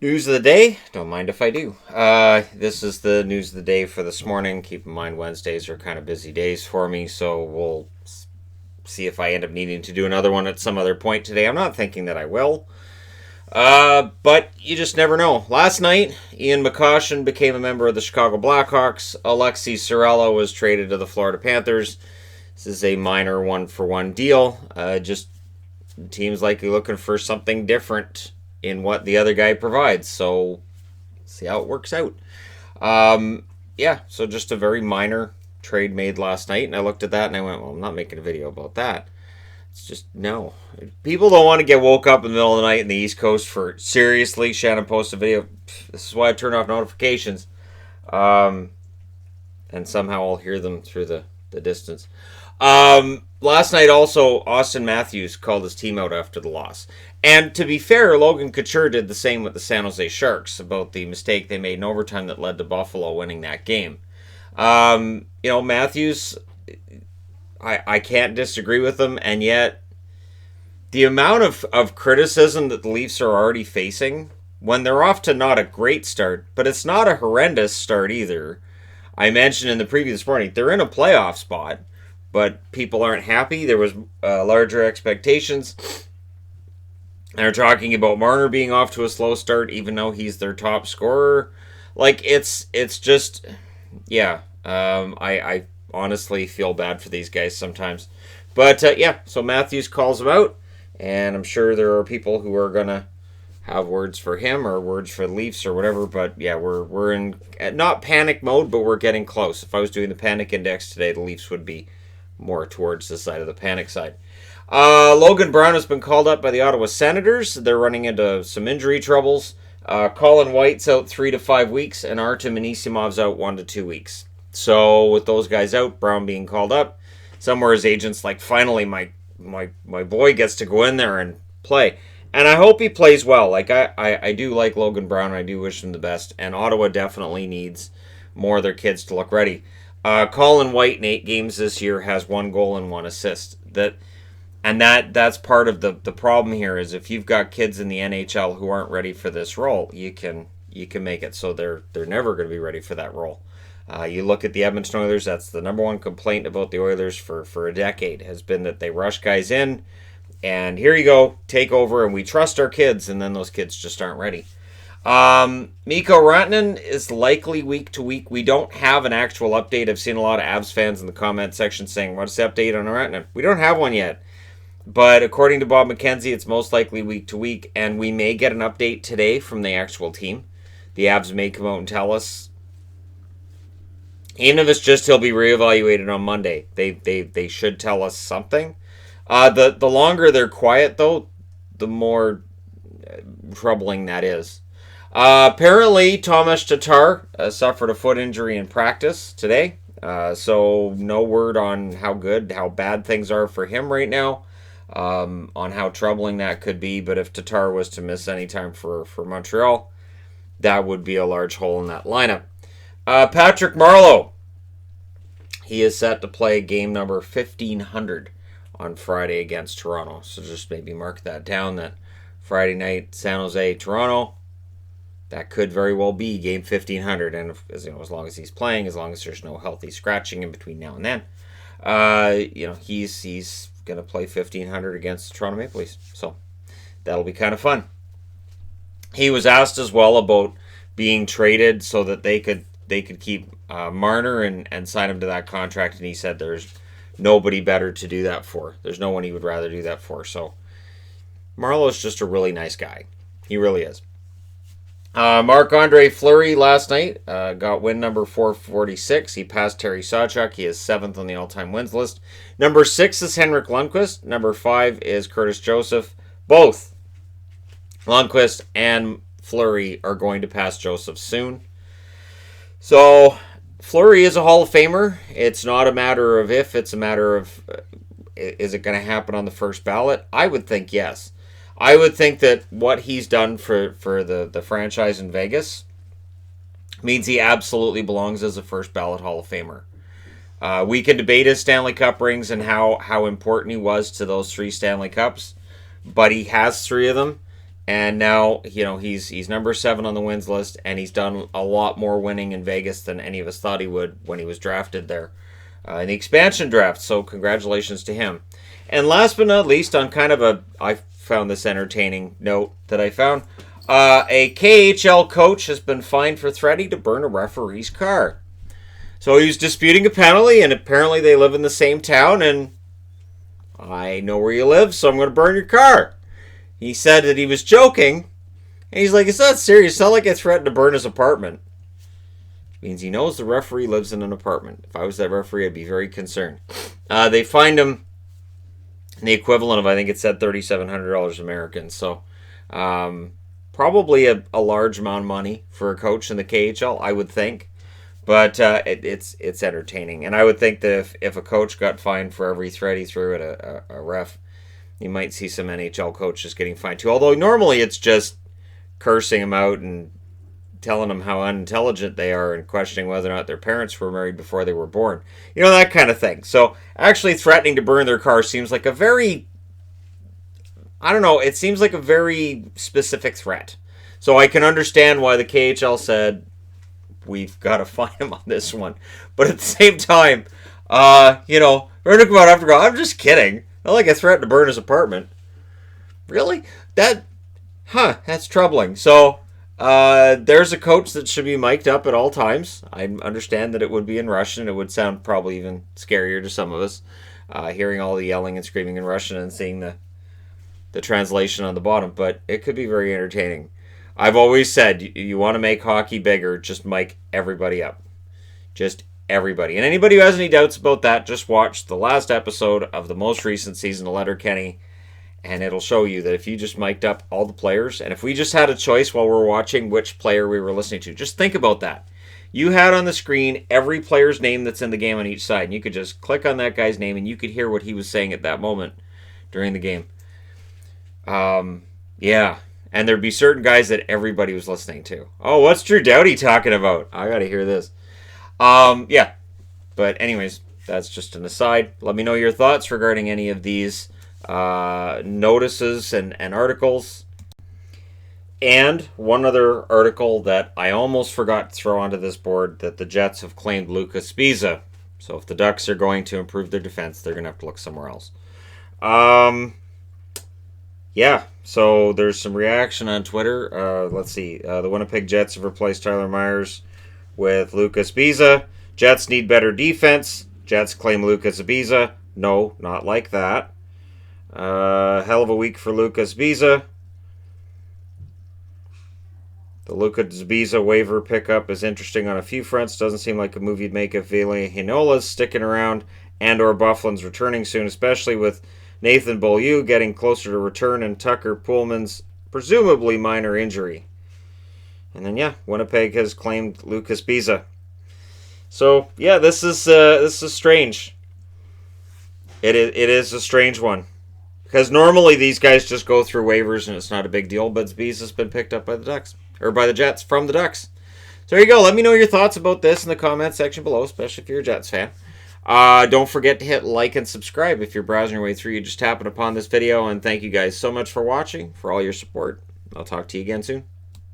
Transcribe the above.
News of the day? Don't mind if I do. This is the news of the day for this morning. Keep in mind, Wednesdays are kind of busy days for me, so we'll see if I end up needing to do another one at some other point today. I'm not thinking that I will. But you just never know. Last night, Ian McCoshen became a member of the Chicago Blackhawks. Alexi Sorella was traded to the Florida Panthers. This is a minor one-for-one deal. Just teams likely looking for something different in what the other guy provides. So, see how it works out. So just a very minor trade made last night. And I looked at that and I went, well, I'm not making a video about that. It's just, no. People don't want to get woke up in the middle of the night in the East Coast for, seriously, Shannon posted a video. This is why I turn off notifications. And somehow I'll hear them through the distance. Last night also, Austin Matthews called his team out after the loss. And to be fair, Logan Couture did the same with the San Jose Sharks about the mistake they made in overtime that led to Buffalo winning that game. Matthews, I can't disagree with him, and yet the amount of criticism that the Leafs are already facing when they're off to not a great start, but it's not a horrendous start either. I mentioned in the previous morning, they're in a playoff spot, but people aren't happy. There was larger expectations. They're talking about Marner being off to a slow start, even though he's their top scorer. Like, it's just, yeah. I honestly feel bad for these guys sometimes. But, so Matthews calls him out, and I'm sure there are people who are going to have words for him or words for the Leafs or whatever. But, yeah, we're in not panic mode, but we're getting close. If I was doing the panic index today, the Leafs would be more towards the side of the panic side. Logan Brown has been called up by the Ottawa Senators. They're running into some injury troubles. Colin White's out 3 to 5 weeks, and Artem Anisimov's out 1 to 2 weeks. So with those guys out, Brown being called up, somewhere his agent's like, finally my boy gets to go in there and play. And I hope he plays well. Like I do like Logan Brown. I do wish him the best. And Ottawa definitely needs more of their kids to look ready. Colin White in 8 games this year has 1 goal and 1 assist. That's part of the problem here is if you've got kids in the NHL who aren't ready for this role, you can make it so they're never going to be ready for that role. You look at the Edmonton Oilers, that's the number one complaint about the Oilers for a decade, has been that they rush guys in, and here you go, take over, and we trust our kids, and then those kids just aren't ready. Mikko Rantanen is likely week to week. We don't have an actual update. I've seen a lot of Avs fans in the comment section saying, what's the update on Rantanen? We don't have one yet. But according to Bob McKenzie, it's most likely week to week, and we may get an update today from the actual team. The Avs may come out and tell us. Even if it's just he'll be reevaluated on Monday, they should tell us something. The longer they're quiet, though, the more troubling that is. Apparently, Thomas Tatar suffered a foot injury in practice today. So no word on how bad things are for him right now. On how troubling that could be. But if Tatar was to miss any time for Montreal, that would be a large hole in that lineup. Patrick Marleau. He is set to play game number 1500 on Friday against Toronto. So just maybe mark that down, that Friday night, San Jose, Toronto. That could very well be game 1500. And as long as he's playing, as long as there's no healthy scratching in between now and then, he's going to play 1500 against the Toronto Maple Leafs. So that'll be kind of fun. He was asked as well about being traded so that they could keep Marner and sign him to that contract, and he said there's nobody better to do that for. There's no one he would rather do that for. So Marleau's just a really nice guy. He really is. Marc-Andre Fleury last night got win number 446. He passed Terry Sawchuk. He is 7th on the all-time wins list. Number 6 is Henrik Lundqvist. Number 5 is Curtis Joseph. Both Lundqvist and Fleury are going to pass Joseph soon. So Fleury is a Hall of Famer. It's not a matter of if, it's a matter of is it going to happen on the first ballot? I would think yes. I would think that what he's done for the franchise in Vegas means he absolutely belongs as a first ballot Hall of Famer. We can debate his Stanley Cup rings and how important he was to those 3 Stanley Cups, but he has 3 of them, And now, he's number 7 on the wins list, and he's done a lot more winning in Vegas than any of us thought he would when he was drafted there in the expansion draft. So congratulations to him. And last but not least, on kind of I found this entertaining note that I found, a KHL coach has been fined for threatening to burn a referee's car. So he was disputing a penalty, and apparently they live in the same town, and I know where you live, so I'm going to burn your car. He said that he was joking, and he's like, it's not serious. It's not like I threatened to burn his apartment. It means he knows the referee lives in an apartment. If I was that referee, I'd be very concerned. They fined him the equivalent of, I think it said $3,700 American. So probably a large amount of money for a coach in the KHL, I would think. But it's entertaining. And I would think that if a coach got fined for every threat he threw at a ref, you might see some NHL coaches getting fined too. Although normally it's just cursing them out and telling them how unintelligent they are and questioning whether or not their parents were married before they were born. That kind of thing. So actually threatening to burn their car seems like a very, it seems like a very specific threat. So I can understand why the KHL said, we've got to fine him on this one. But at the same time, we're going to come out after go, I'm just kidding. Not like I threatened to burn his apartment. Really? That's troubling. So, there's a coach that should be mic'd up at all times. I understand that it would be in Russian. It would sound probably even scarier to some of us, hearing all the yelling and screaming in Russian and seeing the translation on the bottom. But it could be very entertaining. I've always said, you want to make hockey bigger, just mic everybody up. Just everybody. And anybody who has any doubts about that, just watch the last episode of the most recent season of Letterkenny, and it'll show you that if you just mic'd up all the players, and if we just had a choice while we're watching which player we were listening to, just think about that. You had on the screen every player's name that's in the game on each side, and you could just click on that guy's name, and you could hear what he was saying at that moment during the game. Yeah. And there'd be certain guys that everybody was listening to. Oh, what's Drew Doughty talking about? I gotta hear this. Yeah. But anyways, that's just an aside. Let me know your thoughts regarding any of these notices and articles. And one other article that I almost forgot to throw onto this board, that the Jets have claimed Sbisa. So if the Ducks are going to improve their defense, they're going to have to look somewhere else. Yeah, so there's some reaction on Twitter. Let's see. The Winnipeg Jets have replaced Tyler Myers with Sbisa. Jets need better defense. Jets claim Sbisa. No, not like that. Hell of a week for Sbisa. The Sbisa waiver pickup is interesting on a few fronts. Doesn't seem like a move you'd make if Ville Heinola's sticking around and or Bufflin's returning soon, especially with Nathan Beaulieu getting closer to return and Tucker Pullman's presumably minor injury. And then, Winnipeg has claimed Sbisa. So, this is strange. It is a strange one. Because normally these guys just go through waivers and it's not a big deal, but Sbisa's been picked up by the Ducks. Or by the Jets from the Ducks. So there you go. Let me know your thoughts about this in the comment section below, especially if you're a Jets fan. Don't forget to hit like and subscribe if you're browsing your way through. You just happened upon this video. And thank you guys so much for watching, for all your support. I'll talk to you again soon.